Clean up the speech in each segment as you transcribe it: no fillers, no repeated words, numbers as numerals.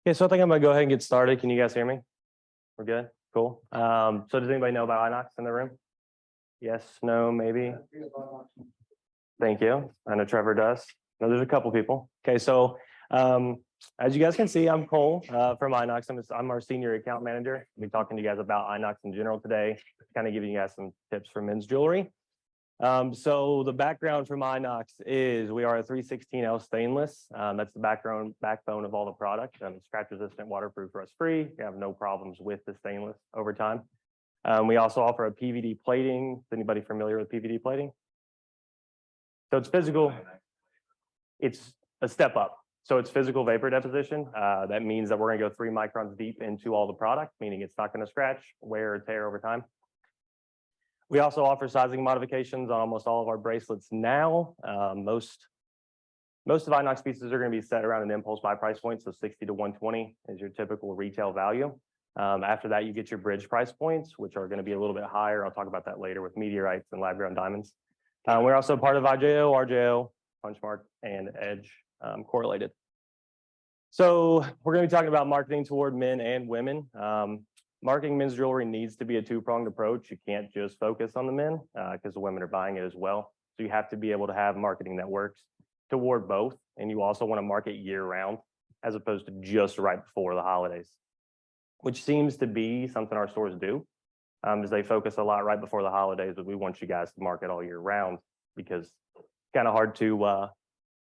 Okay, so I think I'm gonna go ahead and get started. Can you guys hear me? We're good? Cool. So does anybody know about INOX in the room? Yes, no, maybe? Thank you. I know Trevor does. No, there's a couple people. Okay, so as you guys can see, I'm Cole from INOX. I'm our senior account manager. I'll be talking to you guys about INOX in general today, kind of giving you guys some tips for men's jewelry. So the background from INOX is we are a 316L stainless. That's the backbone of all the product. Scratch resistant, waterproof, rust free. You have no problems with the stainless over time. We also offer a PVD plating. Is anybody familiar with PVD plating? So it's physical. It's a step up. So it's physical vapor deposition. That means that we're going to go 3 microns deep into all the product, meaning it's not going to scratch, wear, or tear over time. We also offer sizing modifications on almost all of our bracelets now. Most of INOX pieces are going to be set around an impulse buy price point, so 60 to 120 is your typical retail value. After that, you get your bridge price points, which are going to be a little bit higher. I'll talk about that later with meteorites and lab-grown diamonds. We're also part of IJO, RJO, Punchmark, and Edge correlated. So we're going to be talking about marketing toward men and women. Marketing men's jewelry needs to be a two-pronged approach. You can't just focus on the men because the women are buying it as well. So you have to be able to have marketing that works toward both. And you also want to market year round as opposed to just right before the holidays, which seems to be something our stores do, is they focus a lot right before the holidays, but we want you guys to market all year round because it's kind of hard to,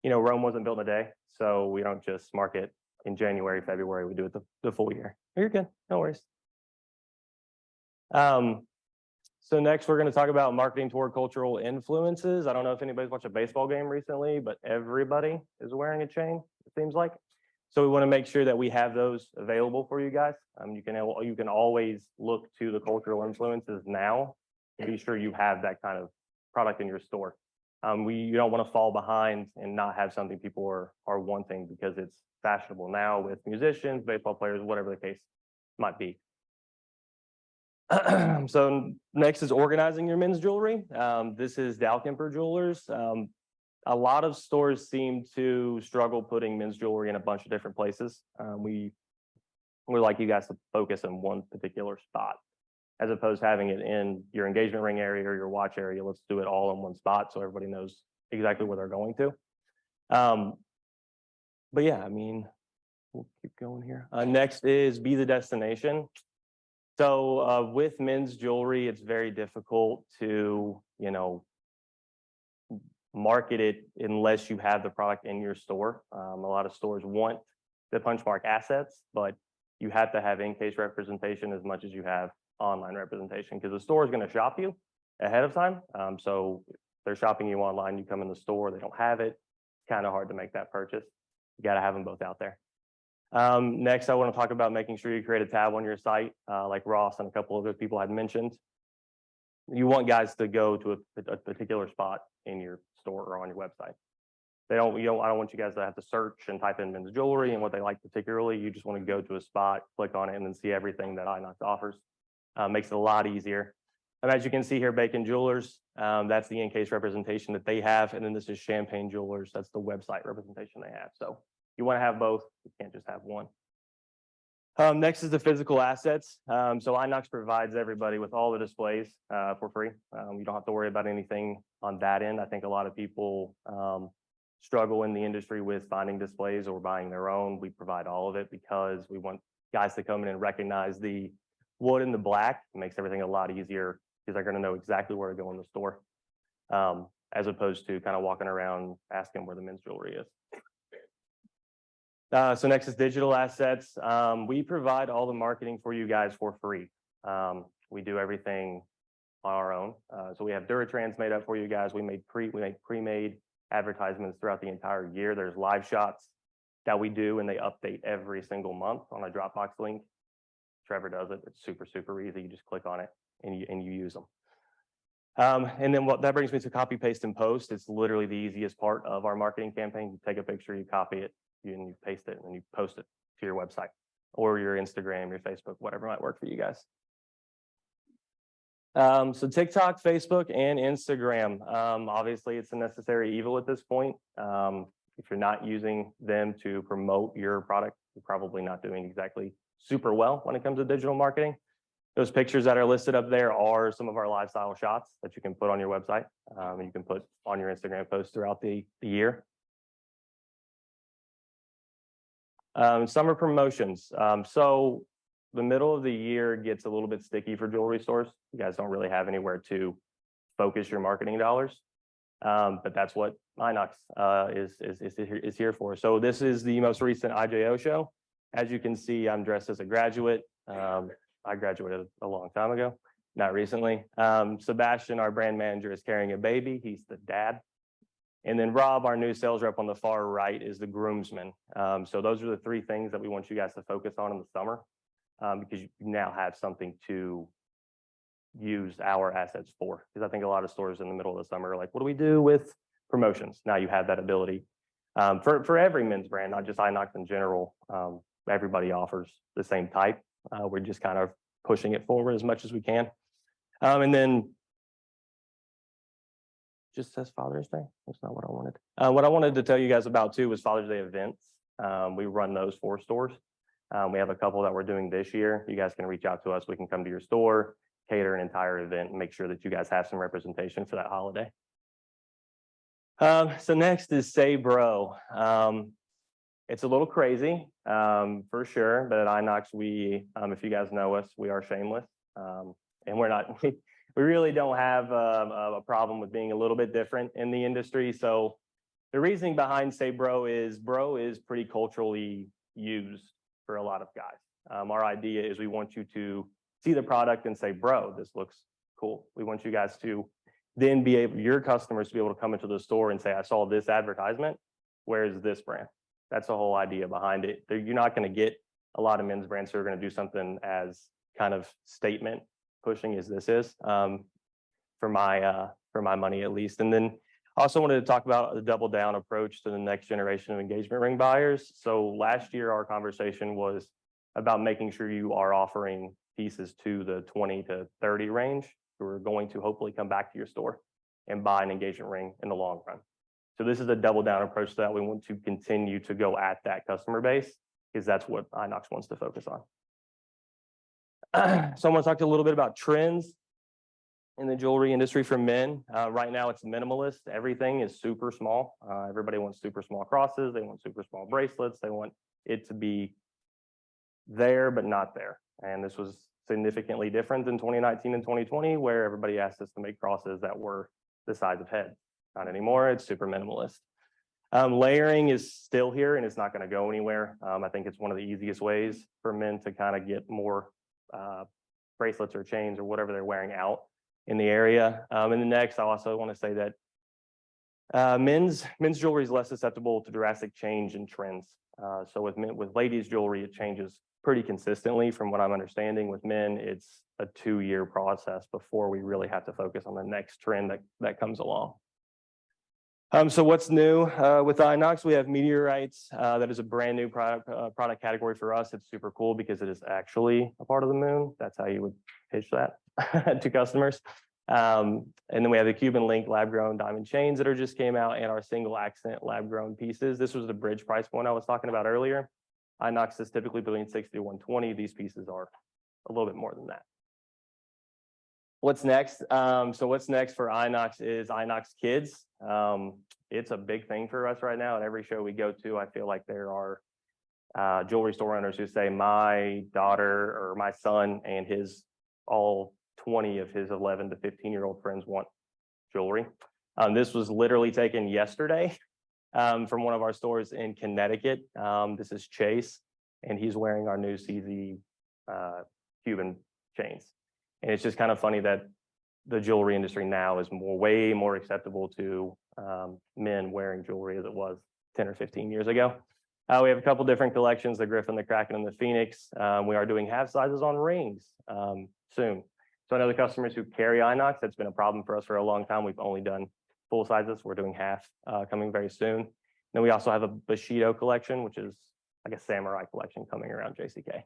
Rome wasn't built in a day. So we don't just market in January, February, we do it the full year. You're good, no worries. So next we're going to talk about marketing toward cultural influences. I don't know if anybody's watched a baseball game recently, but everybody is wearing a chain, it seems like. So we want to make sure that we have those available for you guys. You can always look to the cultural influences now to be sure you have that kind of product in your store. You don't want to fall behind and not have something people are wanting because it's fashionable now with musicians, baseball players, whatever the case might be. So next is organizing your men's jewelry. This is Dalkemper Jewelers. A lot of stores seem to struggle putting men's jewelry in a bunch of different places. We'd like you guys to focus on one particular spot as opposed to having it in your engagement ring area or your watch area. Let's do it all in one spot so everybody knows exactly where they're going to. But yeah, we'll keep going here. Next is be the destination. So with men's jewelry, it's very difficult to, market it unless you have the product in your store. A lot of stores want the Punchmark assets, but you have to have in-case representation as much as you have online representation because the store is going to shop you ahead of time. So if they're shopping you online, you come in the store, they don't have it. Kind of hard to make that purchase. You got to have them both out there. Next, I want to talk about making sure you create a tab on your site, like Ross and a couple other people had mentioned. You want guys to go to a particular spot in your store or on your website. I don't want you guys to have to search and type in men's jewelry and what they like particularly. You just want to go to a spot, click on it, and then see everything that INOX offers. Makes it a lot easier. And as you can see here, Bacon Jewelers, that's the in-case representation that they have. And then this is Champagne Jewelers. That's the website representation they have. So you want to have both. You can't just have one. Next is the physical assets. So INOX provides everybody with all the displays for free. You don't have to worry about anything on that end. I think a lot of people struggle in the industry with finding displays or buying their own. We provide all of it because we want guys to come in and recognize the wood and the black. It makes everything a lot easier because they're going to know exactly where to go in the store, as opposed to kind of walking around asking where the men's jewelry is. So next is digital assets. We provide all the marketing for you guys for free. We do everything on our own. So we have Duratrans made up for you guys. We make pre-made advertisements throughout the entire year. There's live shots that we do and they update every single month on a Dropbox link. Trevor does it. It's super, super easy. You just click on it and you use them. And then that brings me to copy, paste, and post. It's literally the easiest part of our marketing campaign. You take a picture, you copy it, and you paste it, and you post it to your website or your Instagram, your Facebook, whatever might work for you guys. So TikTok, Facebook, and Instagram. Obviously, it's a necessary evil at this point. If you're not using them to promote your product we're probably not doing exactly super well when it comes to digital marketing. Those pictures that are listed up there are some of our lifestyle shots that you can put on your website. You can put on your Instagram posts throughout the year. Summer promotions. So the middle of the year gets a little bit sticky for jewelry stores. You guys don't really have anywhere to focus your marketing dollars. But that's what INOX is here for. So this is the most recent IJO show. As you can see, I'm dressed as a graduate. I graduated a long time ago, not recently. Sebastian, our brand manager, is carrying a baby. He's the dad. And then Rob, our new sales rep on the far right, is the groomsman. So those are the three things that we want you guys to focus on in the summer, because you now have something to use our assets for. Because I think a lot of stores in the middle of the summer are like, what do we do with promotions? Now you have that ability. For every men's brand, not just INOX in general, everybody offers the same type. We're just kind of pushing it forward as much as we can. And then just says Father's Day. That's not what I wanted. What I wanted to tell you guys about too was Father's Day events. We run those for stores. We have a couple that we're doing this year. You guys can reach out to us. We can come to your store, cater an entire event, and make sure that you guys have some representation for that holiday. So next is Say Bro. It's a little crazy, for sure, but at INOX, if you guys know us, we are shameless, and we're not. We really don't have a problem with being a little bit different in the industry. So the reasoning behind Say Bro is pretty culturally used for a lot of guys. Our idea is we want you to see the product and say, bro, this looks cool. We want you guys to then your customers to be able to come into the store and say, I saw this advertisement. Where is this brand? That's the whole idea behind it. You're not going to get a lot of men's brands who are going to do something as kind of statement pushing as this is, for my money at least. And then I also wanted to talk about the double down approach to the next generation of engagement ring buyers. So last year, our conversation was about making sure you are offering pieces to the 20 to 30 range who are going to hopefully come back to your store and buy an engagement ring in the long run. So this is a double down approach to that. We want to continue to go at that customer base because that's what INOX wants to focus on. So I want to talk to you a little bit about trends in the jewelry industry for men. Right now it's minimalist. Everything is super small. Everybody wants super small crosses. They want super small bracelets. They want it to be there, but not there. And this was significantly different in 2019 and 2020, where everybody asked us to make crosses that were the size of heads. Not anymore. It's super minimalist. Layering is still here and it's not going to go anywhere. I think it's one of the easiest ways for men to kind of get more bracelets or chains or whatever they're wearing out in the area. And then next, I also want to say that men's jewelry is less susceptible to drastic change in trends. So with ladies' jewelry, it changes pretty consistently from what I'm understanding. With men, it's a 2-year process before we really have to focus on the next trend that comes along. So what's new with INOX? We have meteorites. That is a brand new product category for us. It's super cool because it is actually a part of the moon. That's how you would pitch that to customers. And then we have the Cuban link lab-grown diamond chains that just came out, and our single accent lab-grown pieces. This was the bridge price point I was talking about earlier. INOX is typically between 60 to 120. These pieces are a little bit more than that. What's next? So what's next for INOX is INOX Kids. It's a big thing for us right now. At every show we go to, I feel like there are jewelry store owners who say, my daughter or my son and all 20 of his 11 to 15-year-old friends want jewelry. This was literally taken yesterday from one of our stores in Connecticut. This is Chase, and he's wearing our new CZ Cuban chains. And it's just kind of funny that the jewelry industry now is way more acceptable to men wearing jewelry as it was 10 or 15 years ago. We have a couple different collections, the Griffin, the Kraken, and the Phoenix. We are doing half sizes on rings soon. So I know the customers who carry INOX, that's been a problem for us for a long time. We've only done full sizes. We're doing half coming very soon. Then we also have a Bushido collection, which is like a samurai collection coming around JCK.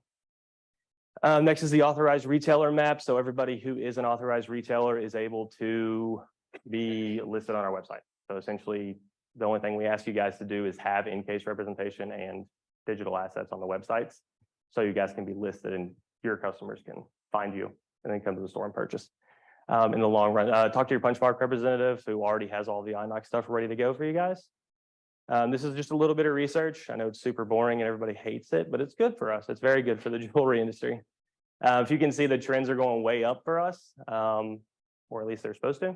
Next is the authorized retailer map. So everybody who is an authorized retailer is able to be listed on our website. So essentially, the only thing we ask you guys to do is have in-case representation and digital assets on the websites. So you guys can be listed and your customers can find you and then come to the store and purchase. In the long run, talk to your Punchmark representative who already has all the INOX stuff ready to go for you guys. This is just a little bit of research. I know it's super boring and everybody hates it, but it's good for us. It's very good for the jewelry industry. If you can see, the trends are going way up for us, or at least they're supposed to,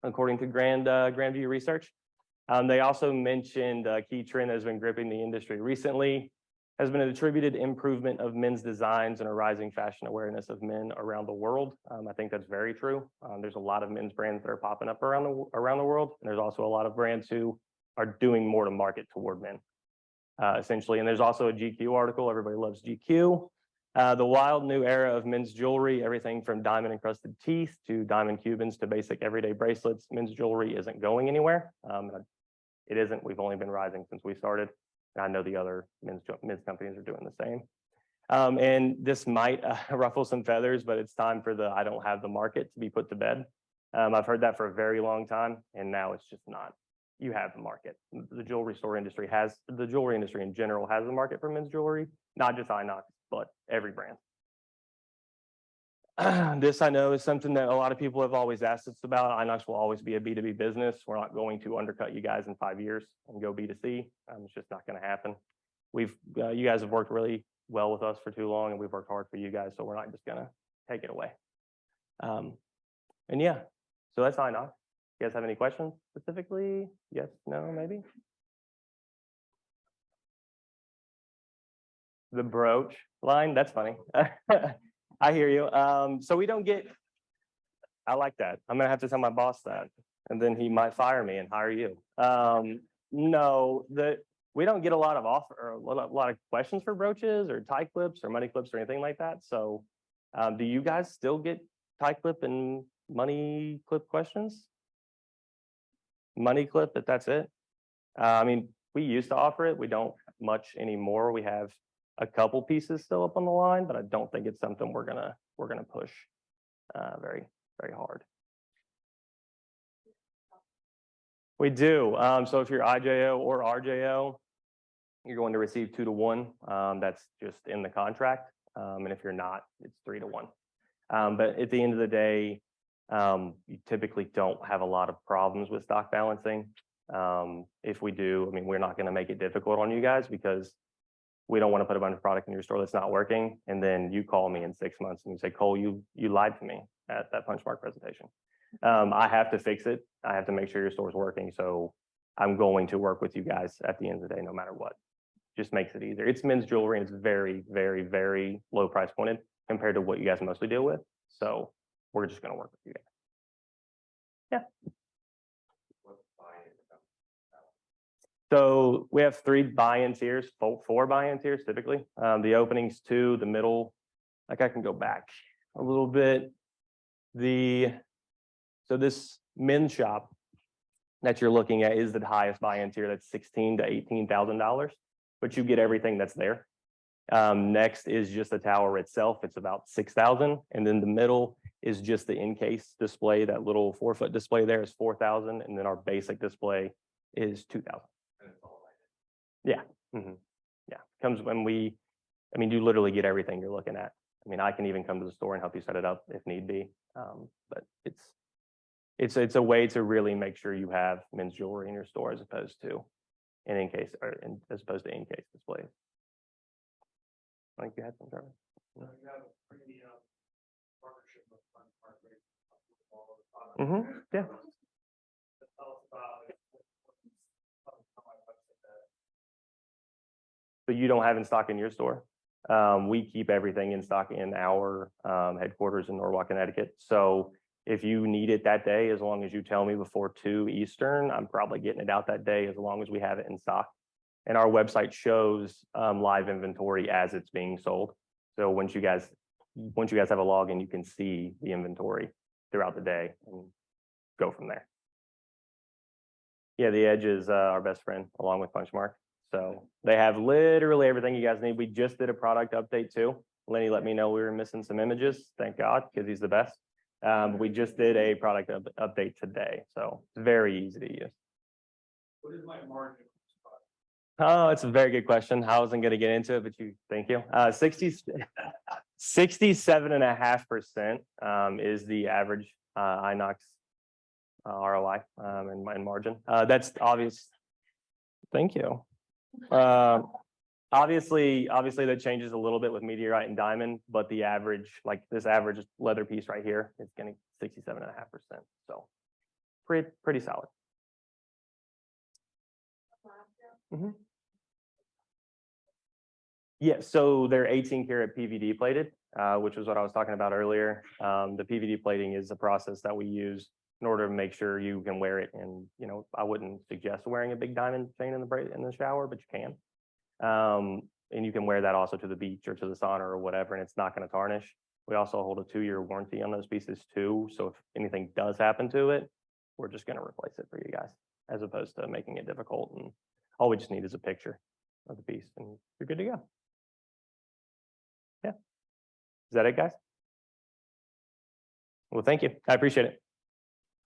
according to Grandview Research. They also mentioned a key trend that has been gripping the industry recently has been an attributed improvement of men's designs and a rising fashion awareness of men around the world. I think that's very true. There's a lot of men's brands that are popping up around the world. And there's also a lot of brands who are doing more to market toward men, essentially. And there's also a GQ article. Everybody loves GQ. The wild new era of men's jewelry, everything from diamond encrusted teeth to diamond Cubans to basic everyday bracelets. Men's jewelry isn't going anywhere. It isn't. We've only been rising since we started. And I know the other men's companies are doing the same. And this might ruffle some feathers, but it's time for the I don't have the market to be put to bed. I've heard that for a very long time, and now it's just not. You have the market. The jewelry industry in general has a market for men's jewelry, not just INOX, but every brand. This I know is something that a lot of people have always asked us about. INOX will always be a B2B business. We're not going to undercut you guys in 5 years and go B2C. It's just not going to happen. You guys have worked really well with us for too long, and we've worked hard for you guys, so we're not just going to take it away. And yeah, so that's INOX. You guys have any questions specifically? Yes, no, maybe? The brooch line, that's funny. I hear you. So we don't get, I like that. I'm gonna have to tell my boss that, and then he might fire me and hire you. No, we don't get a lot of a lot of questions for brooches or tie clips or money clips or anything like that. So do you guys still get tie clip and money clip questions? Money clip, but that's it. I mean, we used to offer it. We don't much anymore. We have a couple pieces still up on the line, but I don't think it's something we're gonna push very hard. We do. So if you're IJO or RJO, you're going to receive 2 to 1. That's just in the contract. And if you're not, it's 3 to 1. But at the end of the day, you typically don't have a lot of problems with stock balancing. If we do, I mean, we're not going to make it difficult on you guys because we don't want to put a bunch of product in your store that's not working. And then you call me in 6 months and you say, Cole, you lied to me at that Punchmark presentation. I have to fix it. I have to make sure your store's working. So I'm going to work with you guys at the end of the day, no matter what. Just makes it easier. It's men's jewelry and it's very, very, very low price pointed compared to what you guys mostly deal with. So we're just going to work with you guys. Yeah. So we have 3 buy-in tiers, 4 buy-in tiers typically. The opening's 2, the middle, like I can go back a little bit. So this men's shop that you're looking at is the highest buy-in tier. That's $16,000 to $18,000, but you get everything that's there. Next is just the tower itself. It's about $6,000, and then the middle is just the in-case display. That little 4-foot display there is $4,000, and then our basic display is $2,000. Yeah. Mm-hmm. Yeah. Comes when you literally get everything you're looking at. I mean, I can even come to the store and help you set it up if need be. But it's a way to really make sure you have men's jewelry in your store as opposed to in-case displays. I think you had some, Trevor. You have a pretty partnership with Punchmark. Mm-hmm. Yeah. So you don't have in stock in your store. We keep everything in stock in our headquarters in Norwalk, Connecticut. So if you need it that day, as long as you tell me before 2 Eastern, I'm probably getting it out that day as long as we have it in stock. And our website shows live inventory as it's being sold. So once you guys have a login, you can see the inventory throughout the day and go from there. Yeah, the Edge is our best friend along with Punchmark. So they have literally everything you guys need. We just did a product update too. Lenny let me know we were missing some images. Thank God, because he's the best. We just did a product update today. So it's very easy to use. What is my margin? Oh, it's a very good question. I wasn't going to get into it, but thank you. 67.5% is the average INOX ROI and margin. That's obvious. Thank you. Obviously that changes a little bit with meteorite and diamond, but the average, like this average leather piece right here, is getting 67.5%. So pretty solid. Mm-hmm. Yeah, so they're 18 karat PVD plated, which was what I was talking about earlier. The PVD plating is a process that we use in order to make sure you can wear it. And I wouldn't suggest wearing a big diamond chain in the shower, but you can. And you can wear that also to the beach or to the sauna or whatever, and it's not going to tarnish. We also hold a 2-year warranty on those pieces too. So if anything does happen to it, we're just going to replace it for you guys, as opposed to making it difficult. And all we just need is a picture of the piece, and you're good to go. Yeah. Is that it, guys? Well, thank you. I appreciate it.